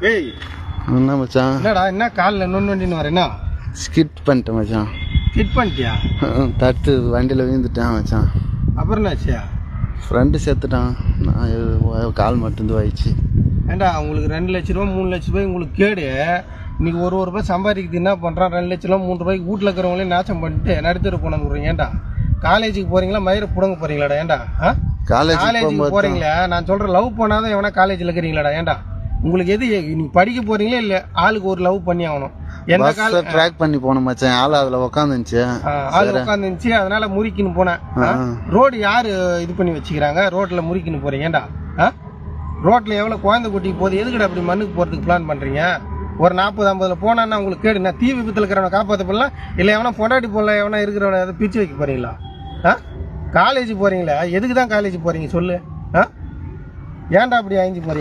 ஏய் என்ன மச்சான்? என்னடா என்ன காலில் நொண்டின்னு வரேன்னா? ஸ்கிட் பண்ணிட்டேன் மச்சான். கிட் பண்ணிட்டியா? தட்டு வண்டியில் விழுந்துட்டேன் மச்சான். அப்புறம் என்னாச்சியா? ஃப்ரெண்டு சேர்த்துட்டான். நான் கால் மட்டும் ஆயிடுச்சு. ஏண்டா உங்களுக்கு 2 லட்ச ரூபா 3 லட்ச ரூபாய் உங்களுக்கு கேடு. இன்னைக்கு ஒரு ரூபாய் சம்பாதிக்கிறது என்ன பண்ணுறான்? 2 லட்ச ரூபா 3 ரூபாய்க்கு வீட்டில் இருக்கிறவங்களே நாச்சம் பண்ணிட்டு நடுத்தர கொண்டு விட்றீங்க. ஏண்டா காலேஜுக்கு போகிறீங்களா மயிரை புடங்க போகிறீங்களாடா? ஏண்டா காலேஜுக்கு போகிறீங்களா? நான் சொல்கிறேன், லவ் பண்ணாதான் எவனா காலேஜில் இருக்கிறீங்களாடா? ஏண்டா உங்களுக்கு எது நீங்கள் படிக்க போகிறீங்களா இல்லை ஆளுக்கு ஒரு லவ் பண்ணி ஆகணும்? எந்த கால ட்ராக் பண்ணி போன மச்சான். ஆள் அதில் உட்காந்துருந்துச்சு. ஆள் உட்காந்துருந்துச்சு, அதனால முறிக்கின்னு போனேன். ரோடு யார் இது பண்ணி வச்சுக்கிறாங்க? ரோட்டில் முறிக்கின்னு போகிறீங்க. ஏண்டா ரோட்டில் எவ்வளோ குழந்தை குட்டிக்கு போகுது, எதுக்கிட்ட அப்படி மண்ணுக்கு போகிறதுக்கு பிளான் பண்ணுறீங்க? ஒரு 40-50 போனான்னா உங்களுக்கு கேடு. நான் தீ விபத்தில் இருக்கிறவனை காப்பாற்ற போடலாம், இல்லை எவனா பொண்டாட்டி போடலாம், எவனா இருக்கிறவனை எதை பிரித்து வைக்க போகிறீங்களா? காலேஜ் போகிறீங்களா? எதுக்கு தான் காலேஜ் போகிறீங்க சொல்லு? ஏன்டா அப்படி அழிஞ்சு போகிறீங்க?